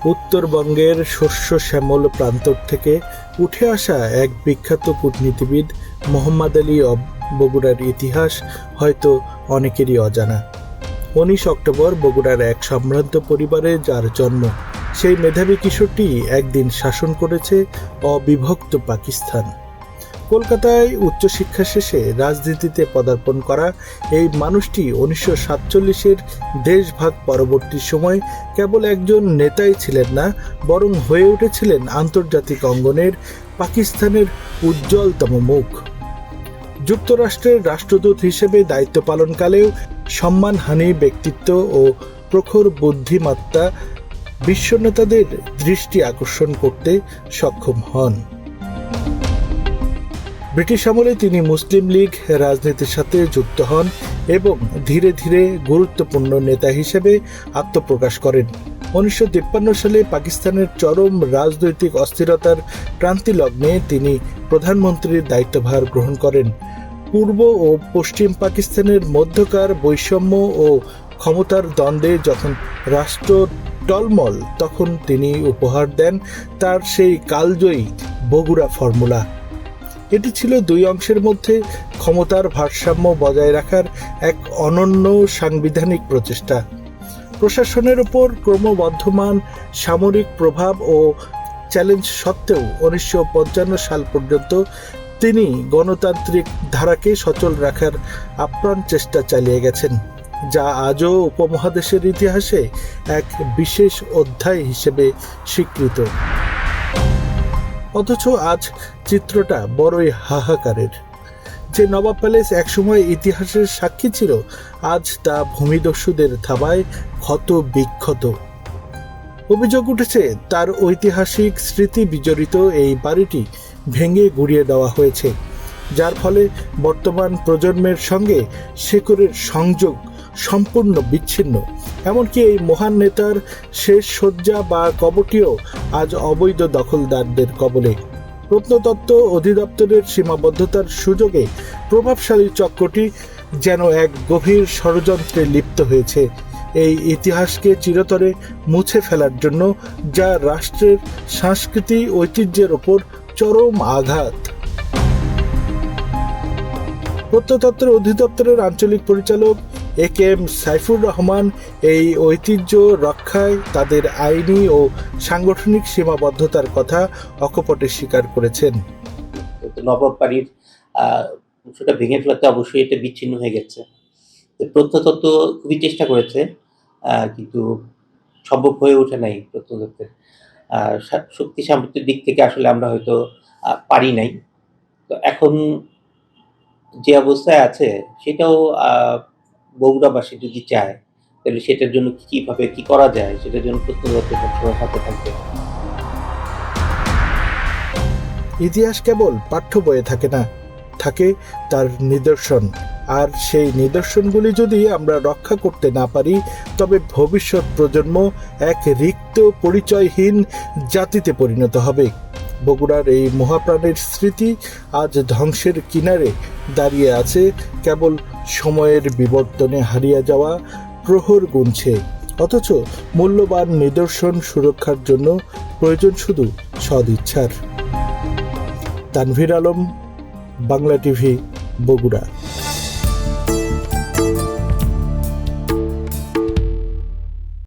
উত্তরবঙ্গের শস্য শ্যামল প্রান্তর থেকে উঠে আসা এক বিখ্যাত কূটনীতিবিদ মোহাম্মদ আলী বগুড়ার ইতিহাস হয়তো অনেকেরই অজানা। 19 অক্টোবর বগুড়ার এক সম্ভ্রান্ত পরিবারে যার জন্ম, সেই মেধাবী কিশোরটি একদিন শাসন করেছে অবিভক্ত পাকিস্তান। কলকাতায় উচ্চশিক্ষা শেষে রাজনীতিতে পদার্পণ করা এই মানুষটি 1947-এর দেশভাগ পরবর্তী সময় কেবল একজন নেতাই ছিলেন না, বরং হয়ে উঠেছিলেন আন্তর্জাতিক অঙ্গনের পাকিস্তানের উজ্জ্বলতম মুখ। যুক্তরাষ্ট্রের রাষ্ট্রদূত হিসেবে দায়িত্ব পালনকালেও সম্মানহানি ব্যক্তিত্ব ও প্রখর বুদ্ধিমত্তা বিশ্ব নেতাদের দৃষ্টি আকর্ষণ করতে সক্ষম হন। ব্রিটিশ আমলে তিনি মুসলিম লীগ রাজনীতির সাথে যুক্ত হন এবং ধীরে ধীরে গুরুত্বপূর্ণ নেতা হিসেবে আত্মপ্রকাশ করেন। 1953 সালে পাকিস্তানের চরম রাজনৈতিক অস্থিরতার ক্রান্তিলগ্নে তিনি প্রধানমন্ত্রীর দায়িত্বভার গ্রহণ করেন। পূর্ব ও পশ্চিম পাকিস্তানের মধ্যকার বৈষম্য ও ক্ষমতার দ্বন্দ্বে যখন রাষ্ট্র টলমল, তখন তিনি উপহার দেন তার সেই কালজয়ী বগুড়া ফর্মুলা। এটি ছিল দুই অংশের মধ্যে ক্ষমতার ভারসাম্য বজায় রাখার এক অনন্য সাংবিধানিক প্রচেষ্টা। প্রশাসনের উপর ক্রমবর্ধমান সামরিক প্রভাব ও চ্যালেঞ্জ সত্ত্বেও 1955 সাল পর্যন্ত তিনি গণতান্ত্রিক ধারাকে সচল রাখার আপ্রাণ চেষ্টা চালিয়ে গেছেন, যা আজও উপমহাদেশের ইতিহাসে এক বিশেষ অধ্যায় হিসেবে স্বীকৃত। অথচ আজ চিত্রটা বড়ই হাহাকারের। যে নবাব প্যালেস একসময় ইতিহাসের সাক্ষী ছিল, আজ তা ভূমিদস্যুদের থাবায় ক্ষত বিক্ষত। অভিযোগ উঠেছে তার ঐতিহাসিক স্মৃতি বিজড়িত এই বাড়িটি ভেঙে গুঁড়িয়ে দেওয়া হয়েছে, যার ফলে বর্তমান প্রজন্মের সঙ্গে শেকড়ের সংযোগ সম্পূর্ণ বিচ্ছিন্ন। এমনকি এই মহান নেতার শেষ শয্যা বা কবরটিও আজ অবৈধ দখলদারদের কবলে। প্রত্নতত্ত্ব অধিদপ্তরের সীমাবদ্ধতার সুযোগে প্রভাবশালী চক্রটি যেন এক গভীর ষড়যন্ত্রে লিপ্ত হয়েছে এই ইতিহাসকে চিরতরে মুছে ফেলার জন্য, যা রাষ্ট্রের সংস্কৃতি ঐতিহ্যের ওপর চরম আঘাত। প্রত্নতত্ত্ব অধিদপ্তরের আঞ্চলিক পরিচালক AKM সাইফুর রহমান এই ঐতিহ্য রক্ষায় তাদের আইনি ও সাংগঠনিক সীমাবদ্ধতার কথা অকপটে স্বীকার করেছেন। নবাব বাড়ির অংশটা ভেঙে ফেলাতে অবশ্যই এটা বিচ্ছিন্ন হয়ে গেছে। প্রত্নতত্ত্ব খুবই চেষ্টা করেছে, কিন্তু সম্ভব হয়ে ওঠে নাই। প্রত্নতত্ত্বের শক্তি সামর্থ্যের দিক থেকে আসলে আমরা হয়তো পারি নাই। তো এখন যে অবস্থায় আছে সেটাও বগুড়াবাসী যদি চায়, তাহলে সেটার জন্য কিভাবে কি করা যায়, সেটার জন্য প্রত্নতত্ত্ব সবসময় হাতে থাকবে। ইতিহাস কেবল পাঠ্য বইয়ে থাকে না, থাকে তার নিদর্শন। আর সেই নিদর্শনগুলি যদি আমরা রক্ষা করতে না পারি, তবে ভবিষ্যৎ প্রজন্ম এক রিক্ত পরিচয়হীন জাতিতে পরিণত হবে। বগুড়ার এই মহাপ্রাণের স্মৃতি আজ ধ্বংসের কিনারে দাঁড়িয়ে আছে, কেবল সময়ের বিবর্তনে হারিয়ে যাওয়া প্রহর গুনছে। অথচ মূল্যবান নিদর্শন সুরক্ষার জন্য প্রয়োজন শুধু সদিচ্ছার। তানভীর আলম, বাংলা টিভি, বগুড়া।